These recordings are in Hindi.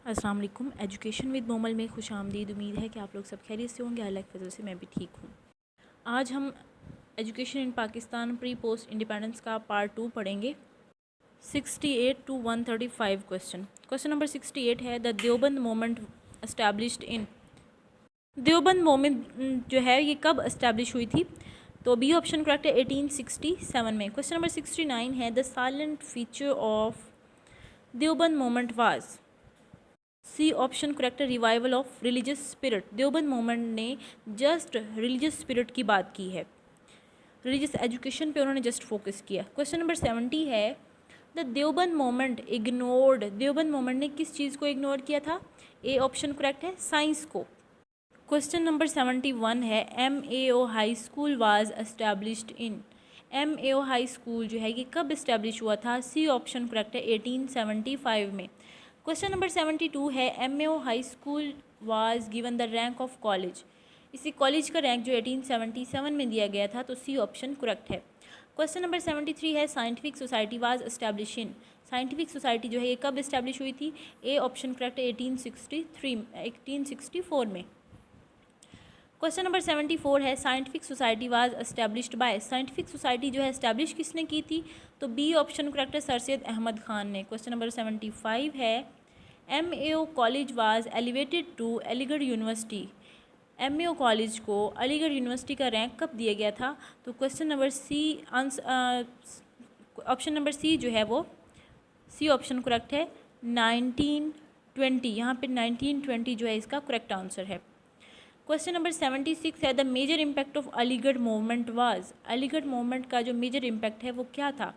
अस्सलाम वालेकुम। एजुकेशन विद मोमल में खुश आमदीद। उम्मीद है कि आप लोग सब खैरियत से होंगे। अल्लाह के फजल से मैं भी ठीक हूँ। आज हम education in Pakistan pre post independence का पार्ट 2 पढ़ेंगे। 68 to 135 क्वेश्चन नंबर 68 है the Deoband moment established in. Deoband moment जो है ये कब एस्टैब्लिश हुई थी? तो बी ऑप्शन करेक्ट है 1867 में। क्वेश्चन नंबर 69 है the silent feature of Deoband moment was. C option correct है revival of religious spirit. Deoband movement ने जस्ट रिलीजियस स्पिरिट की बात की है, रिलीजियस एजुकेशन पे उन्होंने जस्ट फोकस किया। क्वेश्चन नंबर 70 है the Deoband movement ignored. Deoband movement ने किस चीज़ को इग्नोर किया था? ए ऑप्शन करेक्ट है साइंस को। क्वेश्चन नंबर 71 है MAO high school was established in. MAO high school जो है ये कब इस्टेब्लिश हुआ था? सी ऑप्शन करेक्ट है 1875 में। क्वेश्चन नंबर 72 है MAO high school was given the rank of college. इसी कॉलेज का रैंक जो 1877 में दिया गया था, तो सी ऑप्शन करेक्ट है। क्वेश्चन नंबर 73 है scientific society was establish in. Scientific society जो है ये कब इस्टेब्लिश हुई थी? ए ऑप्शन करेक्ट है 1864 में। क्वेश्चन नंबर 74 है scientific society was established by. Scientific society जो है एस्टैब्लिश किसने की थी? तो बी ऑप्शन करेक्ट है सर सैयद अहमद ख़ान ने। क्वेश्चन नंबर 75 है MAO college was elevated to Aligarh university. MAO college को अलीगढ़ यूनिवर्सिटी का रैंक कब दिया गया था? तो question number C option number C जो है वो सी ऑप्शन करेक्ट है 1920। यहाँ पे 1920 जो है इसका करेक्ट आंसर है। क्वेश्चन नंबर 76 है the major impact of Aligarh movement was. Aligarh movement का जो मेजर इम्पैक्ट है वो क्या था?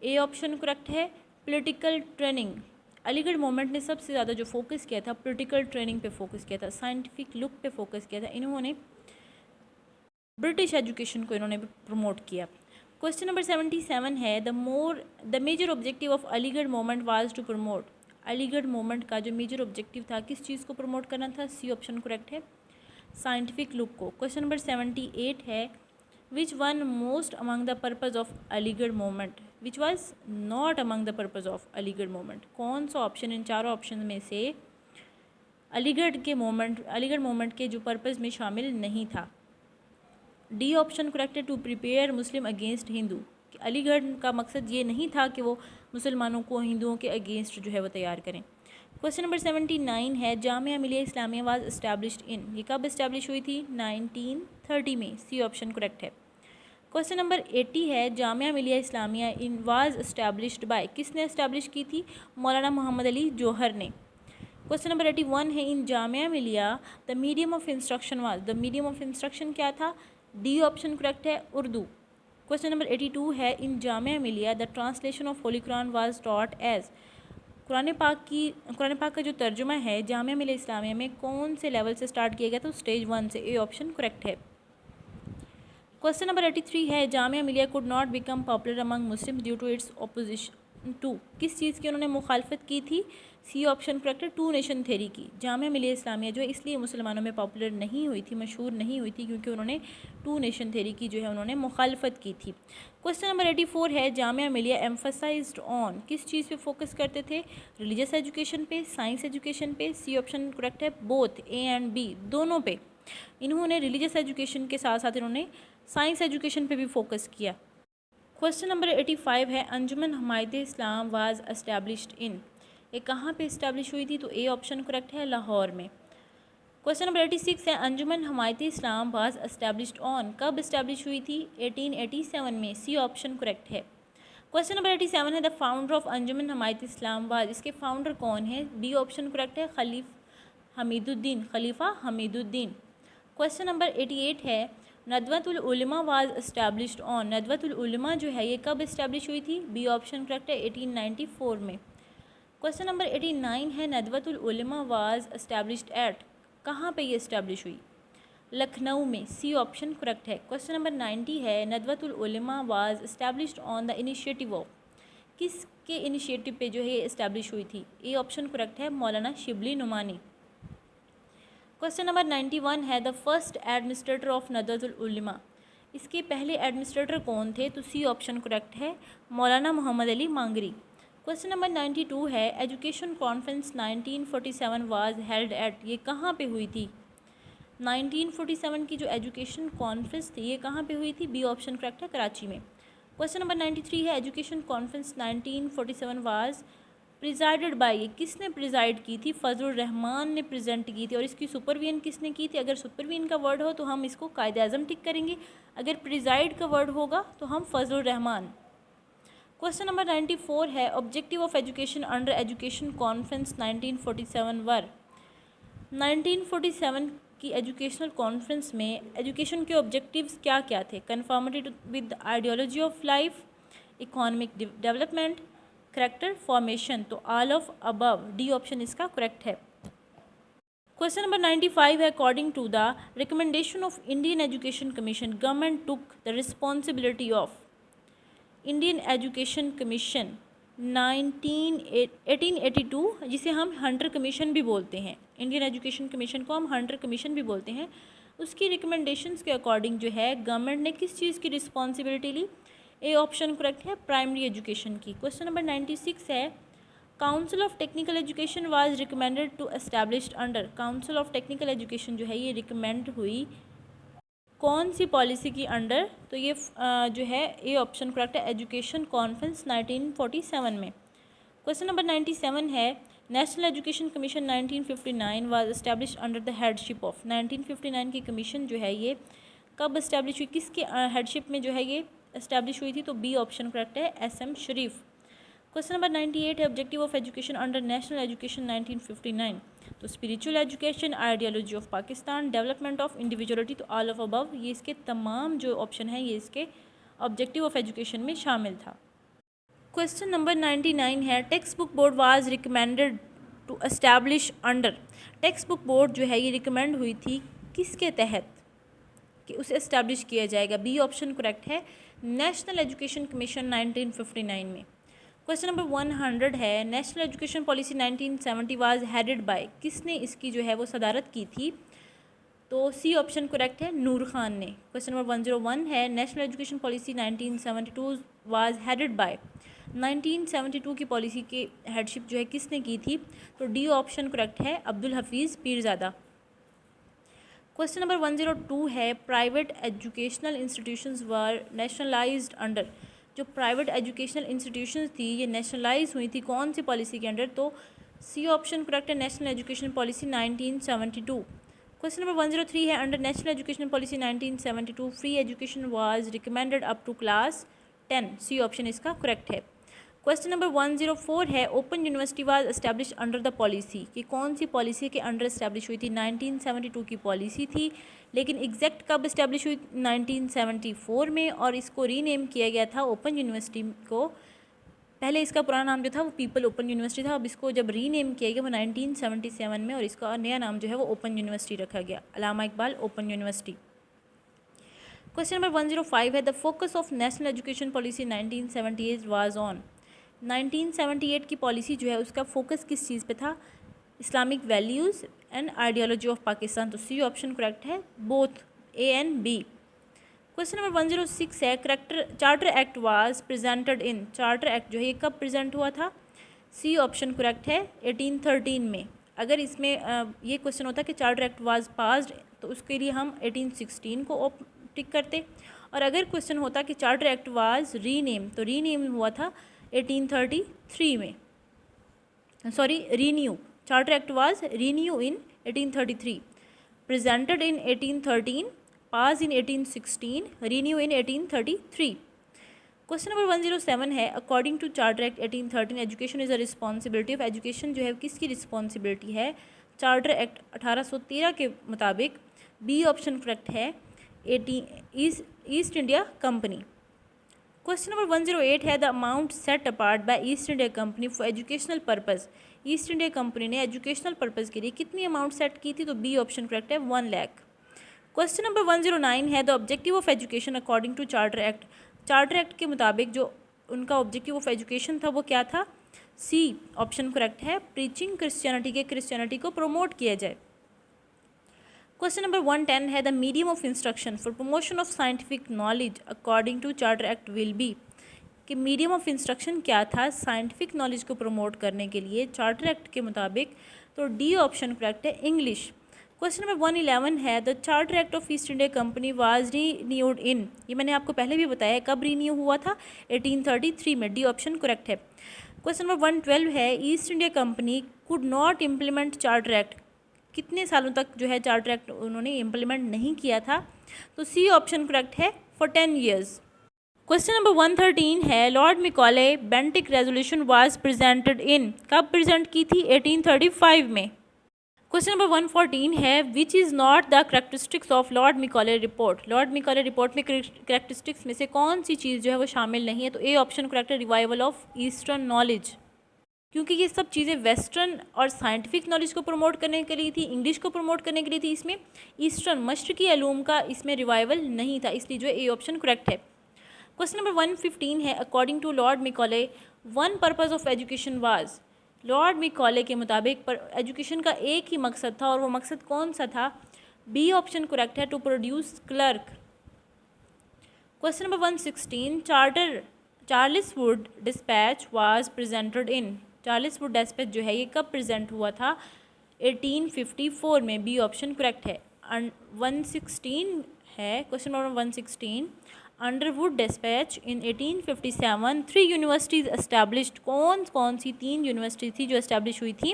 ए ऑप्शन करेक्ट है पॉलिटिकल ट्रेनिंग। अलीगढ़ मूवमेंट ने सबसे ज़्यादा जो फोकस किया था पॉलिटिकल ट्रेनिंग पे फोकस किया था, साइंटिफिक लुक पे फोकस किया था। इन्होंने ब्रिटिश एजुकेशन को इन्होंने प्रमोट किया। क्वेश्चन नंबर 77 है the major objective of Aligarh movement was to promote. Aligarh movement का जो मेजर ऑब्जेक्टिव था किस चीज़ को प्रमोट करना था? सी ऑप्शन करेक्ट है साइंटिफिक लुक को। क्वेश्चन नंबर 78 है which one most among the purpose of Aligarh movement which was not among the purpose of Aligarh movement. कौन सा ऑप्शन इन चारों ऑप्शन में से अलीगढ़ मूवमेंट के जो पर्पज़ में शामिल नहीं था? डी ऑप्शन करेक्ट है to prepare Muslim against Hindu. Aligarh का मकसद ये नहीं था कि वो मुसलमानों को हिंदुओं के अगेंस्ट जो है वो तैयार करें। क्वेश्चन नंबर 79 है जामिया मिलिया इस्लामिया वाज एस्टैब्लिश्ड इन। ये कब इस्टेब्लिश हुई थी? 1930 में। सी ऑप्शन करेक्ट है। क्वेश्चन नंबर 80 है Jamia Millia Islamia in was established bye. किसने एस्टैब्लिश की थी? मौलाना मोहम्मद अली जौहर ने। क्वेश्चन नंबर 81 है in Jamia Millia the medium of instruction was. The medium of instruction क्या था? डी ऑप्शन करेक्ट है उर्दू। क्वेश्चन नंबर 82 है in Jamia Millia the translation of holy Quran was taught as. Quran पाक का जो तर्जुमा है जामिया मिलिया इस्लामिया में कौन से लेवल से स्टार्ट किया गया? तो स्टेज 1 से। ए ऑप्शन करेक्ट है। क्वेश्चन नंबर 83 है Jamia Millia could not become popular among Muslim due to its opposition to. किस चीज़ की उन्होंने मुखालफत की थी? सी ऑप्शन करेक्ट है टू नेशन थ्योरी की। जामिया मिलिया इस्लामिया जो है इसलिए मुसलमानों में पॉपुलर नहीं हुई थी, मशहूर नहीं हुई थी, क्योंकि उन्होंने टू नेशन थ्योरी की जो है उन्होंने मुखालफत की थी। क्वेश्चन नंबर 84 है जामिया मिलिया एम्फसाइज्ड ऑन। किस चीज़ पे फोकस करते थे? रिलीजियस एजुकेशन पे, साइंस एजुकेशन पे। सी ऑप्शन करेक्ट है बोथ, ए एंड बी दोनों पे। इन्होंने रिलीजियस एजुकेशन के साथ साथ इन्होंने साइंस एजुकेशन पे भी फोकस किया। क्वेश्चन नंबर 85 है अंजुमन हमायत इस्लाम वाज एस्टैब्लिश्ड इन। ये कहाँ पे इस्टेब्लिश हुई थी? तो ए ऑप्शन करेक्ट है लाहौर में। क्वेश्चन नंबर 86 है Anjuman Himayat Islam was established on. कब इस्टेब्लिश हुई थी? 1887 में। सी ऑप्शन करेक्ट है। क्वेश्चन नंबर 87 है the founder of Anjuman Himayat Islam was. इसके फाउंडर कौन है? डी ऑप्शन करेक्ट है खलीफा हमीदुद्दीन। क्वेश्चन नंबर 88 है नदवतुल उलमा वाज एस्टैब्लिश्ड ऑन। नदवतुल उलमा जो है ये कब इस्टेब्लिश हुई थी? बी ऑप्शन करेक्ट है 1894 में। क्वेश्चन नंबर 89 है नदवतुल उलमा वाज एस्टैब्लिश्ड एट। कहाँ पे ये इस्टेब्लिश हुई? लखनऊ में। सी ऑप्शन करेक्ट है। क्वेश्चन नंबर 90 है नदवतुल उलमा was established on the initiative of. किसके इनिशिएटिव पे जो है ये इस्टेब्लिश हुई थी? ए ऑप्शन करेक्ट है मौलाना शिबली नुमानी। क्वेश्चन नंबर 91 है द फर्स्ट एडमिनिस्ट्रेटर ऑफ नदवतुल उलमा। इसके पहले एडमिनिस्ट्रेटर कौन थे? तो सी ऑप्शन करेक्ट है मौलाना मोहम्मद अली मांगरी। क्वेश्चन नंबर 92 है education conference 1947 was held at, ये कहाँ पे हुई थी? 1947 की जो एजुकेशन कॉन्फ्रेंस थी ये कहाँ पे हुई थी? बी ऑप्शन करेक्ट है, कराची में। क्वेश्चन नंबर 93 है education conference 1947 was presided by, ये किसने प्रिजाइड की थी? फजलुर रहमान ने प्रेजेंट की थी। और इसकी सुपरविजन किसने की थी? अगर सुपरविजन का वर्ड हो तो हम इसको कायदे आज़म टिक करेंगे, अगर प्रिजाइड का वर्ड होगा तो हम फजलुर रहमान। क्वेश्चन नंबर 94 है objective of education under education conference 1947 were. 1947 की एजुकेशनल कॉन्फ्रेंस में एजुकेशन के ऑब्जेक्टिव्स क्या क्या थे? Conformity with ideology of life, economic development, character formation. तो all of above, D option इसका करेक्ट है। क्वेश्चन नंबर 95 है according to the recommendation of Indian education commission government took the responsibility of. Indian education commission 1882, जिसे हम हंटर कमीशन भी बोलते हैं, इंडियन एजुकेशन कमीशन को हम हंटर कमीशन भी बोलते हैं, उसकी रिकमेंडेशंस के अकॉर्डिंग जो है गवर्नमेंट ने किस चीज़ की रिस्पॉन्सिबिलिटी ली? ए ऑप्शन करेक्ट है, प्राइमरी एजुकेशन की। क्वेश्चन नंबर 96 है council of technical education was recommended to established under. Council of technical education जो है ये रिकमेंड हुई कौन सी पॉलिसी की अंडर? तो ये जो है ए ऑप्शन करेक्ट है, एजुकेशन कॉन्फ्रेंस 1947 में। क्वेश्चन नंबर 97 है national education commission 1959 was established under the headship of. 1959 की कमीशन जो है ये कब एस्टैब्लिश हुई, किसके हेडशिप में जो है ये एस्टैब्लिश हुई थी? तो बी ऑप्शन करेक्ट है, SM शरीफ। क्वेश्चन नंबर 98 है objective of education under national education 1959। तो spiritual education, ideology of Pakistan, development of individuality. तो ऑल ऑफ अबव, ये इसके तमाम जो ऑप्शन है ये इसके ऑब्जेक्टिव ऑफ एजुकेशन में शामिल था। क्वेश्चन नंबर 99 है text book board was recommended to establish under. Text book board जो है ये रिकमेंड हुई थी किसके तहत कि उसे एस्टैब्लिश किया जाएगा? बी ऑप्शन करेक्ट है, नेशनल एजुकेशन कमीशन 1959 में। क्वेश्चन नंबर 100 है national education policy 1970 was headed by, किसने इसकी जो है वो सदारत की थी? तो सी ऑप्शन करेक्ट है, नूर खान ने। क्वेश्चन नंबर 101 है national education policy 1972 was headed by. 1972 की पॉलिसी के हेडशिप जो है किसने की थी? तो डी ऑप्शन करेक्ट है, अब्दुल हफीज़ पीरज़ादा। क्वेश्चन नंबर 102 है प्राइवेट एजुकेशनल इंस्टीट्यूशंस वर नेशनलाइज्ड अंडर। जो प्राइवेट एजुकेशनल इंस्टीट्यूशंस थी ये नेशनलाइज हुई थी कौन सी पॉलिसी के अंडर? तो सी ऑप्शन करेक्ट है, national education policy 1972। Question number 103 है under national education policy 1972 free education was recommended up to class 10। C option इसका करेक्ट है। क्वेश्चन नंबर 104 है open university was establish under the policy, कि कौन सी पॉलिसी के अंडर एस्टैब्लिश हुई थी? 1972 की पॉलिसी थी, लेकिन एग्जैक्ट कब एस्टैब्लिश हुई? 1974 में, और इसको रीनेम किया गया था ओपन यूनिवर्सिटी को। पहले इसका पुराना नाम जो था वो पीपल ओपन यूनिवर्सिटी था, अब इसको जब रीनेम किया गया वो 1977 में, और इसका नया नाम जो है वो ओपन यूनिवर्सिटी रखा गया, Allama Iqbal open university. Question number 105 है the focus of national education policy 1978 was on. 1978 की पॉलिसी जो है उसका फोकस किस चीज़ पे था? Islamic values and ideology of Pakistan. तो सी ऑप्शन करेक्ट है, both A and B. Question number 106 है charter act was presented in. Charter act जो है ये कब प्रेजेंट हुआ था? सी ऑप्शन करेक्ट है, 1813 में। अगर इसमें ये क्वेश्चन होता कि चार्टर एक्ट वाज पास्ड तो उसके लिए हम 1816 को टिक करते, और अगर क्वेश्चन होता कि चार्टर एक्ट वाज रीनेम तो रीनेम हुआ था 1833 में, sorry renew. Charter act was renew in 1833, presented in 1813, pass in 1816, renew in 1833। Question number 107 है according to charter act 1813 education is a responsibility of. Education जो है किसकी रिस्पॉन्सिबिलिटी है? चार्टर एक्ट 1813 के मुताबिक बी ऑप्शन करेक्ट है, East India company. Question number 108 है the amount set apart by East India company for educational purpose. East India company ने एजुकेशनल पर्पज़ के लिए कितनी अमाउंट सेट की थी? तो बी ऑप्शन करेक्ट है, 1 लाख। क्वेश्चन नंबर 109 है the objective of education according to charter act. Charter act के मुताबिक जो उनका ऑब्जेक्टिव ऑफ एजुकेशन था वो क्या था? सी ऑप्शन करेक्ट है, प्रीचिंग क्रिश्चियनिटी के क्रिश्चियनिटी को प्रमोट किया जाए। क्वेश्चन नंबर 110 है the medium of instruction for promotion of scientific knowledge according to charter act will be. कि मीडियम ऑफ इंस्ट्रक्शन क्या था साइंटिफिक नॉलेज को प्रमोट करने के लिए चार्टर एक्ट के मुताबिक, तो डी ऑप्शन करेक्ट है इंग्लिश। क्वेश्चन नंबर 111 है the charter act of East India company was renewed in, ये मैंने आपको पहले भी बताया कब रीन्यू हुआ था, 1833 में, डी ऑप्शन करेक्ट है। क्वेश्चन नंबर 112 है East India company could not implement charter act, कितने सालों तक जो है चार्टर एक्ट उन्होंने इम्प्लीमेंट नहीं किया था, तो सी ऑप्शन करेक्ट है फॉर 10 ईयर्स। क्वेश्चन नंबर 113 है Lord Macaulay Bentinck resolution was presented इन, कब प्रेजेंट की थी, 1835 में। क्वेश्चन नंबर 114 है which is not the characteristics of Lord Macaulay report, Lord Macaulay report में करेक्टरिस्टिक्स में से कौन सी चीज़ जो है वो शामिल नहीं है, तो ए ऑप्शन करेक्ट है रिवाइवल ऑफ ईस्टर्न नॉलेज, क्योंकि ये सब चीज़ें वेस्टर्न और साइंटिफिक नॉलेज को प्रमोट करने के लिए थी, इंग्लिश को प्रमोट करने के लिए थी, इसमें ईस्टर्न मशरकी अलूम का इसमें रिवाइवल नहीं था, इसलिए जो है ए ऑप्शन करेक्ट है। क्वेश्चन नंबर 115 है according to Lord Macaulay one purpose of education was, Lord Macaulay के मुताबिक पर एजुकेशन का एक ही मकसद था और वो मकसद कौन सा था, बी ऑप्शन करेक्ट है to produce clerk. Question number 116 Charles Wood dispatch was presented in, Charles Wood dispatch जो है ये कब प्रेजेंट हुआ था, 1854 में, बी ऑप्शन करेक्ट है। 116 है क्वेश्चन नंबर 116 अंडरवुड डिस्पैच इन 1857 3 यूनिवर्सिटीज़ एस्टैब्लिश्ड, कौन सी 3 यूनिवर्सिटी थी जो एस्टैब्लिश हुई थी,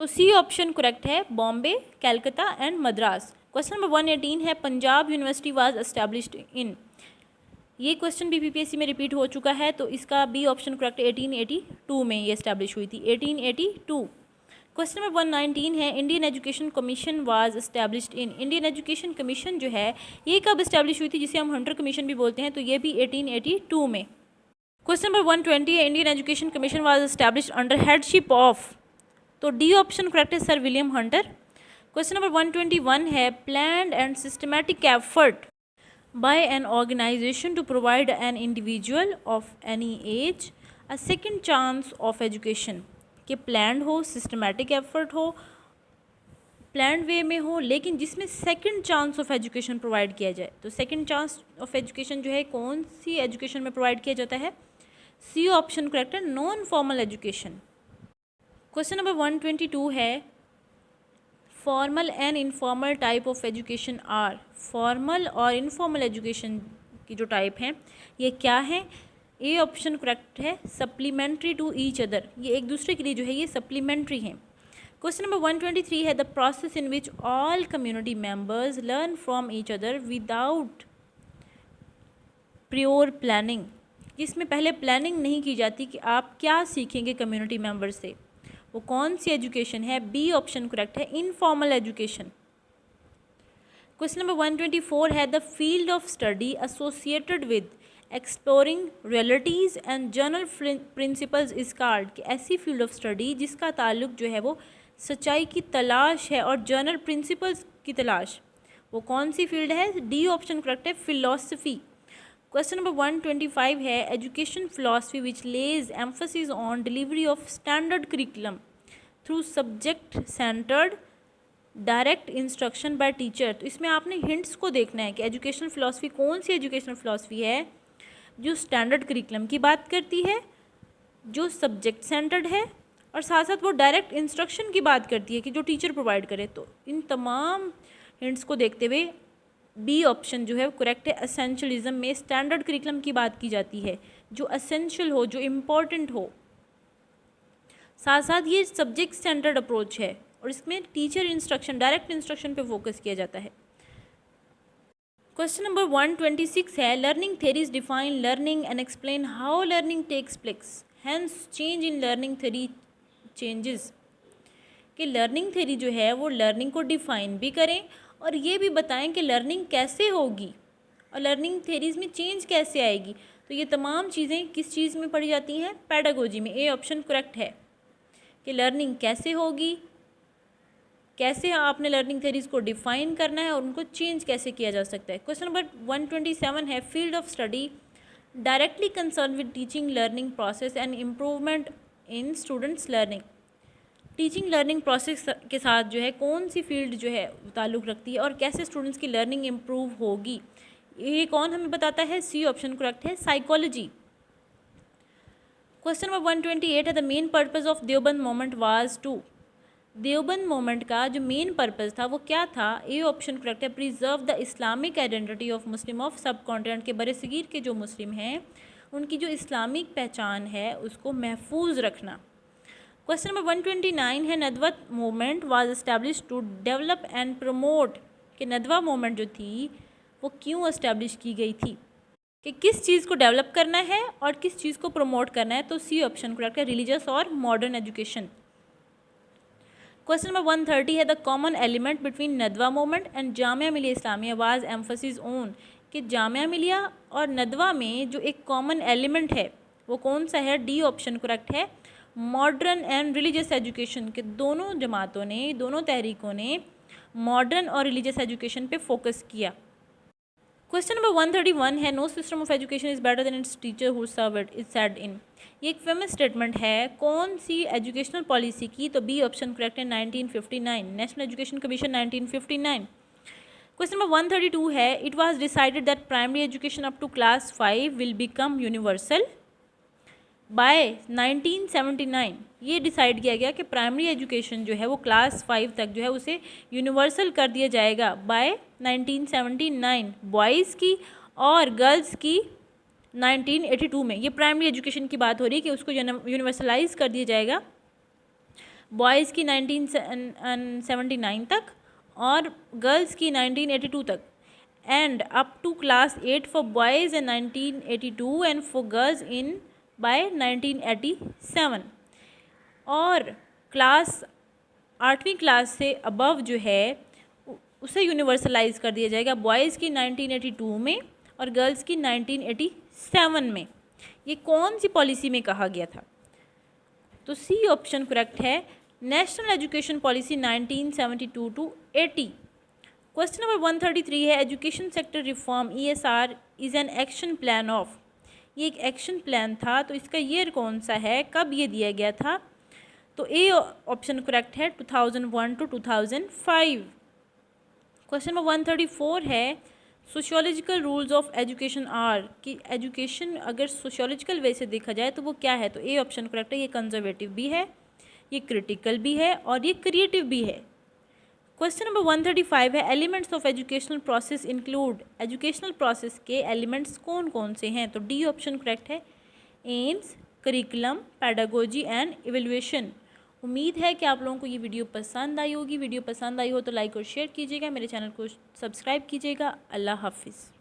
तो सी ऑप्शन करेक्ट है Bombay, कैलकाता and Madras. Question number 118 है पंजाब यूनिवर्सिटी वाज एस्टैब्लिश्ड इन, ये क्वेश्चन भी पीपीएससी में रिपीट हो चुका है, तो इसका बी ऑप्शन करेक्ट 1882 में ये एस्टैब्लिश हुई थी, 1882। क्वेश्चन नंबर 119 है Indian education commission was established in, Indian education commission जो है ये कब एस्टैब्लिश हुई थी, जिसे हम हंटर कमीशन भी बोलते हैं, तो ये भी 1882 में। क्वेश्चन नंबर 120 है Indian education commission was established under headship of, तो डी ऑप्शन करेक्ट है sir William Hunter. Question number 121 है planned and systematic effort by an organization to provide an individual of any age a second chance of education, कि प्लान्ड हो, सिस्टमैटिक एफर्ट हो, प्लान्ड वे में हो, लेकिन जिसमें second chance of education provide किया जाए, तो सेकंड चांस ऑफ एजुकेशन जो है कौन सी एजुकेशन में प्रोवाइड किया जाता है, सी ऑप्शन करेक्ट है non formal education. Question number 122 है formal and informal type of education are, formal और इनफॉर्मल एजुकेशन की जो टाइप हैं ये क्या हैं, ए ऑप्शन करेक्ट है सप्लीमेंट्री टू ईच अदर, ये एक दूसरे के लिए जो है ये सप्लीमेंट्री हैं। क्वेश्चन नंबर 123 है the process in which all community members learn from each other without pure planning, जिसमें पहले प्लानिंग नहीं की जाती कि आप क्या सीखेंगे कम्युनिटी मेंबर से, वो कौन सी एजुकेशन है, बी ऑप्शन करेक्ट है इनफॉर्मल एजुकेशन। क्वेश्चन नंबर 124 है the field of study associated with exploring realities and general principles is called, कि ऐसी फील्ड ऑफ स्टडी जिसका ताल्लुक जो है वो सच्चाई की तलाश है और जनरल प्रिंसिपल्स की तलाश, वो कौन सी फील्ड है, डी ऑप्शन करेक्ट है फिलॉसफी। क्वेश्चन नंबर 125 है education philosophy which lays emphasis on delivery of standard curriculum through subject centred direct instruction by teacher, तो इसमें आपने हिंट्स को देखना है कि एजुकेशनल फिलॉसफी कौन सी एजुकेशनल फिलॉसफी है जो स्टैंडर्ड करिकुलम की बात करती है, जो सब्जेक्ट सेंटर्ड है और साथ साथ वो डायरेक्ट इंस्ट्रक्शन की बात करती है कि जो टीचर प्रोवाइड करे, तो इन तमाम हिंट्स को देखते हुए बी ऑप्शन जो है करेक्ट है एसेंशियलिज्म में स्टैंडर्ड करिकुलम की बात की जाती है, जो एसेंशियल हो, जो इम्पोर्टेंट हो, साथ साथ ये सब्जेक्ट सेंटर्ड अप्रोच है और इसमें टीचर इंस्ट्रक्शन डायरेक्ट इंस्ट्रक्शन पे फोकस किया जाता है। क्वेश्चन नंबर 126 है learning theories define learning and explain how learning takes place, hence change in learning theory changes, कि लर्निंग थेरी जो है वो लर्निंग को डिफाइन भी करें और ये भी बताएं कि लर्निंग कैसे होगी और लर्निंग थेरीज़ में चेंज कैसे आएगी, तो ये तमाम चीज़ें किस चीज़ में पढ़ी जाती हैं, पेडागोजी में, ए ऑप्शन करेक्ट है कि लर्निंग कैसे होगी, कैसे आपने लर्निंग थेरीज़ को डिफ़ाइन करना है और उनको चेंज कैसे किया जा सकता है। क्वेश्चन नंबर 127 है field of study directly concern with teaching learning process and improvement in students learning, teaching learning process के साथ जो है कौन सी फील्ड जो है ताल्लुक़ रखती है और कैसे स्टूडेंट्स की लर्निंग इम्प्रूव होगी, ये कौन हमें बताता है? सी ऑप्शन करेक्ट है, साइकोलॉजी। क्वेश्चन नंबर 128 है, the main purpose of Deoband movement was to. Deoband movement का जो मेन पर्पस था वो क्या था? ए ऑप्शन करेक्ट है, preserve the Islamic identity of Muslim of sub continent, के बरसगीर के जो मुस्लिम हैं उनकी जो इस्लामिक पहचान है उसको महफूज रखना। क्वेश्चन नंबर 129 है, Nadwat movement was establish to develop and promote, कि नदवा मूवमेंट जो थी वो क्यों एस्टैब्लिश की गई थी, कि किस चीज़ को डेवलप करना है और किस चीज़ को प्रमोट करना है? तो सी ऑप्शन करेक्ट है, रिलीजियस और मॉडर्न एजुकेशन। क्वेश्चन नंबर 130 है, the common element between Nadwa movement and Jamia Millia Islamia was emphasis on, कि जामिया मिलिया और नदवा में जो एक कॉमन एलिमेंट है वो कौन सा है? डी ऑप्शन करेक्ट है, मॉडर्न एंड रिलीजियस एजुकेशन, के दोनों जमातों ने, दोनों तहरीकों ने मॉडर्न और रिलीजियस एजुकेशन पे फोकस किया। क्वेश्चन नंबर 131 है, no system of education is better than its teacher who serve it is said in, ये एक फेमस स्टेटमेंट है कौन सी एजुकेशनल पॉलिसी की? तो बी ऑप्शन करेक्ट है, 1959, national education commission 1959। Question number 132 है, it was decided that primary education up to class 5 will become universal by 1979, ये डिसाइड किया गया कि प्राइमरी एजुकेशन जो है वो क्लास 5 तक जो है उसे यूनिवर्सल कर दिया जाएगा बाय 1979, बॉयज़ की और गर्ल्स की 1982 में। ये प्राइमरी एजुकेशन की बात हो रही है कि उसको यूनिवर्सलाइज कर दिया जाएगा बॉयज़ की 1979 तक और गर्ल्स की 1982 तक, and up to class 8 for boys in 1982 and for girls in by 1987, और क्लास 8वीं क्लास से अबव जो है उसे यूनिवर्सलाइज कर दिया जाएगा बॉयज़ की 1982 में और गर्ल्स की 1987 में। ये कौन सी पॉलिसी में कहा गया था? तो सी ऑप्शन करेक्ट है, national education policy 1972 to 80। Question number 133 है, education sector reform ESR is an action plan of, ये एक एक्शन प्लान था, तो इसका ईयर कौन सा है, कब ये दिया गया था? तो ए ऑप्शन करेक्ट है, 2001 टू 2005। क्वेश्चन नंबर 134 है, sociological rules of education are, कि एजुकेशन अगर सोशियोलॉजिकल वे से देखा जाए तो वो क्या है? तो ए ऑप्शन करेक्ट है, ये कंजर्वेटिव भी है, ये क्रिटिकल भी है और ये क्रिएटिव भी है। क्वेश्चन नंबर 135 है, elements of educational process include, educational process के एलिमेंट्स कौन कौन से हैं? तो डी ऑप्शन करेक्ट है, AIIMS, curriculum, pedagogy and evaluation. उम्मीद है कि आप लोगों को ये वीडियो पसंद आई होगी। वीडियो पसंद आई हो तो लाइक और शेयर कीजिएगा, मेरे चैनल को सब्सक्राइब कीजिएगा। अल्लाह हाफिज़।